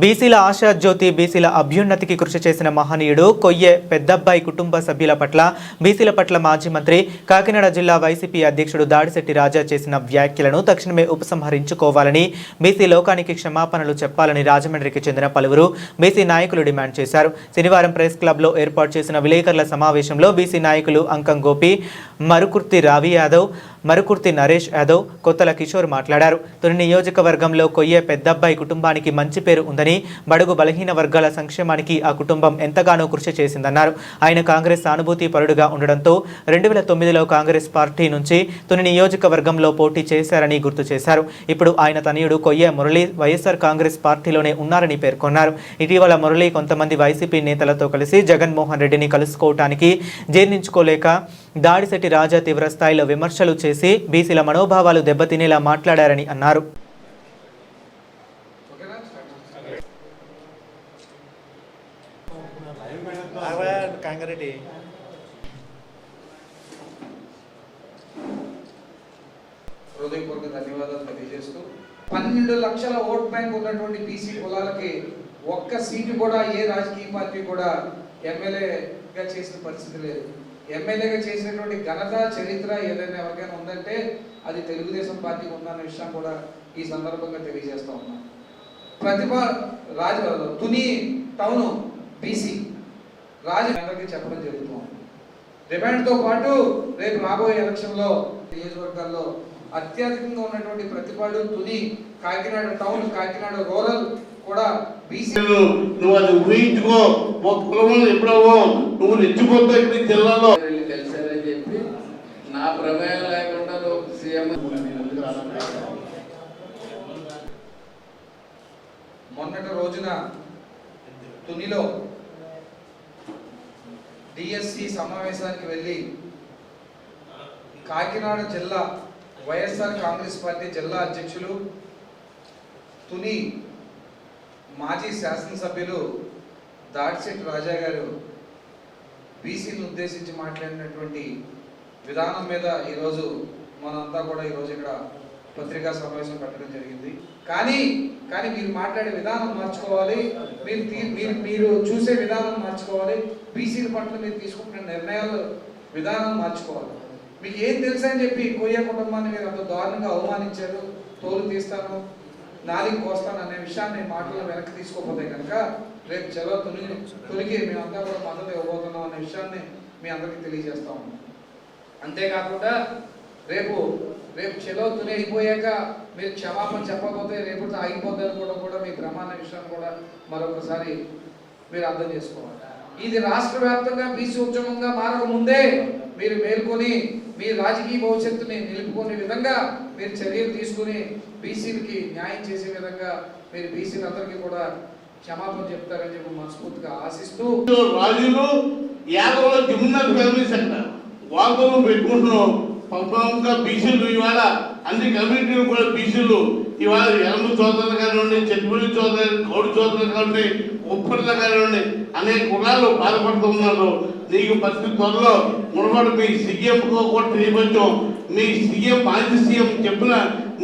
బీసీల ఆశాజ్యోతి, బీసీల అభ్యున్నతికి కృషి చేసిన మహనీయుడు కొయ్యే పెద్దబ్బాయి కుటుంబ సభ్యుల పట్ల, బీసీల పట్ల మాజీ మంత్రి, కాకినాడ జిల్లా వైసీపీ అధ్యక్షుడు దాడిశెట్టి రాజా చేసిన వ్యాఖ్యలను తక్షణమే ఉపసంహరించుకోవాలని, బీసీ లోకానికి క్షమాపణలు చెప్పాలని రాజమండ్రికి చెందిన పలువురు బీసీ నాయకులు డిమాండ్ చేశారు. శనివారం ప్రెస్ క్లబ్లో ఏర్పాటు చేసిన విలేకరుల సమావేశంలో బీసీ నాయకులు అంకం గోపి, మరుకుర్తి రవి యాదవ్, మరుకుర్తి నరేష్ యాదవ్, కొత్తల కిషోర్ మాట్లాడారు. తుని నియోజకవర్గంలో కొయ్యే పెద్దబ్బాయి కుటుంబానికి మంచి పేరు ఉందని, బడుగు బలహీన వర్గాల సంక్షేమానికి ఆ కుటుంబం ఎంతగానో కృషి చేసిందన్నారు. ఆయన కాంగ్రెస్ సానుభూతి పరుడుగా ఉండడంతో 2009లో కాంగ్రెస్ పార్టీ నుంచి తుని నియోజకవర్గంలో పోటీ చేశారని గుర్తు చేశారు. ఇప్పుడు ఆయన తనయుడు కొయ్యే మురళి వైఎస్ఆర్ కాంగ్రెస్ పార్టీలోనే ఉన్నారని పేర్కొన్నారు. ఇటీవల మురళి కొంతమంది వైసీపీ నేతలతో కలిసి జగన్మోహన్ రెడ్డిని కలుసుకోవటానికి జీర్ణించుకోలేక దాడిశెట్టి రాజా తీవ్ర స్థాయిలో విమర్శలు చేసి బీసీల మనోభావాలు దెబ్బతినేలా మాట్లాడారని అన్నారు. హృదయపూర్వక ధన్యవాదాలు తెలియజేస్తూ 12 లక్షల ఓట్ బ్యాంక్ ఉన్నటువంటి బీసీ కులాలకి ఒక్క సీటు కూడా ఏ రాజకీయ పార్టీ కూడా ఎమ్మెల్యేగా చేసిన పరిస్థితి లేదు. ఎమ్మెల్యేగా చేసినటువంటి ఘనత, చరిత్ర ఏదైనా ఎవరికైనా ఉందంటే అది తెలుగుదేశం పార్టీకి ఉందన్న విషయం కూడా ఈ సందర్భంగా తెలియజేస్తా ఉన్నాం. తుని టౌన్ బీసీ అందరికీ చెప్పడం జరుగుతుంది. డిమాండ్తో పాటు రేపు రాబోయే ఎలక్షన్లో నియోజకవర్గాల్లో అత్యధికంగా ఉన్నటువంటి ప్రతిపాడు తుని, కాకినాడ టౌన్, కాకినాడ రూరల్ కూడా బీసీ. నువ్వు అది ఊహించుకో, ఒక కులంలో ఎప్పుడవో నువ్వు రెచ్చిపోతావు. ఇక్కడ జిల్లాలో కలిసారని చెప్పి నా ప్రమేయం లేకుండా సీఎం మొన్నటి రోజున తునిలో డిఎస్సి సమావేశానికి వెళ్ళి కాకినాడ జిల్లా వైఎస్ఆర్ కాంగ్రెస్ పార్టీ జిల్లా అధ్యక్షులు, తుని మాజీ శాసనసభ్యులు దాడిశెట్టి రాజా గారు బీసీని ఉద్దేశించి మాట్లాడినటువంటి విధానం మీద ఈరోజు మనంతా కూడా ఈరోజు ఇక్కడ పత్రికా సమావేశం పెట్టడం జరిగింది. కానీ మీరు మాట్లాడే విధానం మార్చుకోవాలి, మీరు చూసే విధానం మార్చుకోవాలి, బీసీల పట్ల మీరు తీసుకుంటున్న నిర్ణయాలు విధానం మార్చుకోవాలి. మీకు ఏం తెలుసా అని చెప్పి కొయ్య కుటుంబాన్ని మీరు అంత దారుణంగా అవమానించారు. తోలు తీస్తాను, నాలికి కోస్తాను అనే విషయాన్ని మాటలను వెనక్కి తీసుకోకపోతే కనుక రేపు చలో తునికి మేమంతా కూడా మద్దతు ఇవ్వబోతున్నాం అనే విషయాన్ని మీ అందరికీ తెలియజేస్తా ఉన్నాం. అంతేకాకుండా రేపు చలో తుని అయిపోయాక మీరు క్షమాపణ చెప్పకపోతే రేపు ఆగిపోతారు కూడా మీ భ్రమాన్న విషయాన్ని కూడా మరొకసారి మీరు అర్థం చేసుకోవాలి. ఇది రాష్ట్ర వ్యాప్తంగా బీసీ ఉద్యమంగా మారక ముందే మీరు మేల్కొని మీ రాజకీయ భవిష్యత్తుని నిలుపుకునే విధంగా మీరు చర్యలు తీసుకుని బీసీలకి న్యాయం చేసే విధంగా మీరు బీసీలందరికీ కూడా క్షమాపణ చెప్తారని చెప్పి మనస్ఫూర్తిగా ఆశిస్తూ, రాజులు యాదవుల జిమ్నాథ్ ఫ్యామిలీస్ అక్కడ వాళ్ళతో పెట్టుకుంటున్నాం. పంపంగా బీసీలు ఇవాళ అన్ని కమ్యూనిటీలు కూడా బీసీలు ఇవాళ ఎలము చోదరులు కానివ్వండి, చెట్టుపల్లి చోదరు, గౌడు చోదరులు కానివ్వండి, ఉప్పర్ల కానివ్వండి, అనేక కులాలు బాధపడుతున్నారు. నీకు ప్రతి త్వరలో మునబడి మీ సీఎంకో కూడా తెలియవచ్చు. మీ సీఎం మాజీ సీఎం చెప్పిన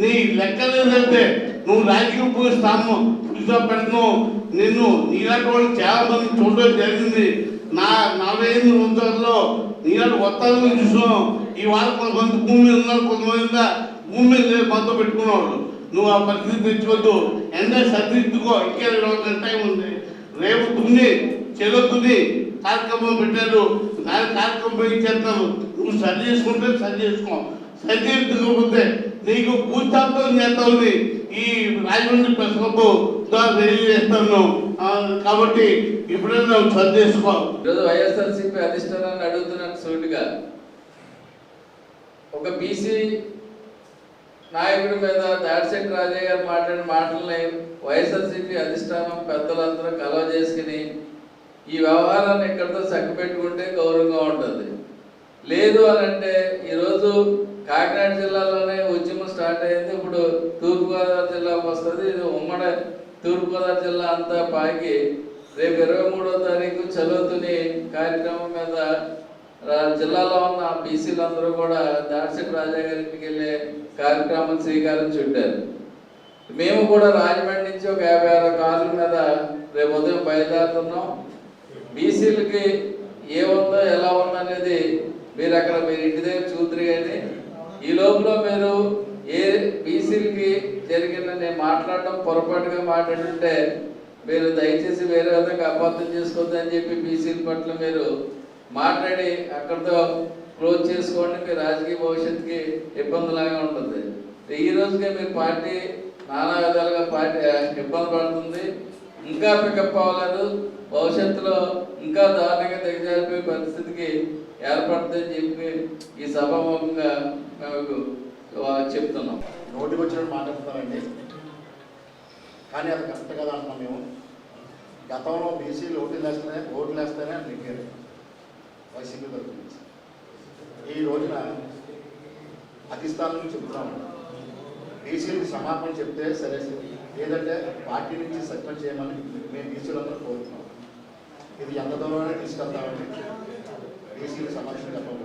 నీ లెక్కలు ఏంటంటే నువ్వు రాజకీయ స్థానం పెడుతున్నావు. నిన్ను నీలాంటి వాళ్ళు చాలా మంది చూడడం జరిగింది. నా 45 సంవత్సరాల్లో నీలాంటి ఒత్తాలను చూస్తున్నాం. ఇవాళ కొంతమంది భూమి మీద ఉన్నారు, కొంతమంది భూమి మీద లేదు, మనతో పెట్టుకున్నవాళ్ళు. నువ్వు ఆ పరిస్థితి తెచ్చుకోవద్దు. ఎండ సరిదిద్దుకో. ఇంకా 20 గంటల టైం ఉంది. రేపు తుని చెల్లుతుంది కార్యక్రమం పెట్టారు. దాని కార్యక్రమం ఇచ్చేస్తాను. నువ్వు సరి చేసుకుంటే సరి చేసుకో, సరి చేసుకోకపోతే నీకు భూస్థాపన చేస్తావుంది. ఈ రాజమండ్రి ప్రెస్ క్లబ్ ద్వారా తెలియజేస్తాను. కాబట్టి ఇప్పుడైనా నువ్వు సరి చేసుకో. ఈరోజు వైఎస్ఆర్సీపీ అధిష్టానాన్ని అడుగుతున్నాను సూటిగా, ఒక బీసీ నాయకుడి మీద దాడిశెట్టి రాజయ్య గారు మాట్లాడిన మాటలని వైఎస్ఆర్సీపీ అధిష్టానం పెద్దలందరూ కలవ చేసుకుని ఈ వ్యవహారాన్ని ఇక్కడితో చక్కబెట్టుకుంటే గౌరవంగా ఉంటుంది. లేదు అని అంటే ఈరోజు కాకినాడ జిల్లాలోనే ఉద్యమం స్టార్ట్ అయింది. ఇప్పుడు తూర్పుగోదావరి జిల్లాకు వస్తుంది. ఇది ఉమ్మడి తూర్పుగోదావరి జిల్లా అంతా పాకి రేపు 23వ తారీఖు చలో తుని కార్యక్రమం మీద జిల్లాలో ఉన్న బీసీలందరూ కూడా దాడిశెట్టి రాజా గారి ఇంటికి వెళ్ళే కార్యక్రమం శ్రీకారం చుట్టారు. మేము కూడా రాజమండ్రి నుంచి ఒక 56 కార్ల మీద రేపు ఉదయం బయలుదేరుతున్నాం. బీసీలకి ఏముందో ఎలా ఉందనేది మీరు అక్కడ మీరు ఇంటి దగ్గర చూద్దరు. కానీ ఈ లోపల మీరు ఏ బీసీలకి జరిగిన నేను మాట్లాడడం పొరపాటుగా మాట్లాడుంటే మీరు దయచేసి వేరే విధంగా అబద్ధం చేసుకోవద్దని చెప్పి బీసీల పట్ల మీరు మాట్లాడి అక్కడితో క్లోజ్ చేసుకోండి. మీ రాజకీయ భవిష్యత్తుకి ఇబ్బందిలాగా ఉంటుంది. ఈ రోజుకే మీరు పార్టీ నానా విధాలుగా పార్టీ ఇబ్బంది పడుతుంది. ఇంకా పికప్ అవ్వలేదు. భవిష్యత్తులో ఇంకా దారుణంగా దిగజారిపోయే పరిస్థితికి ఏర్పడుతుందని చెప్పి ఈ సభాముఖంగా మేము చెప్తున్నాం. నోటికి వచ్చినట్టు మాట్లాడుతున్నారండి, కానీ అది కరెక్ట్ కదా అంటున్నాం మేము. గతంలో బీసీలు ఓట్లు వేస్తేనే నెగ్గారు వైసీపీ తరఫు నుంచి. ఈ రోజున అధిష్టానం నుంచి చెప్తున్నాము, బీసీలకు క్షమాపణ చెప్తే సరే, లేదంటే పార్టీ నుంచి సస్పెండ్ చేయమని మేము బీసీలందరూ కోరుతున్నాం. ఇది ఎంత దూరమైనా తీసుకెళ్తామని బీసీలకు సమాచారం చెప్పాము.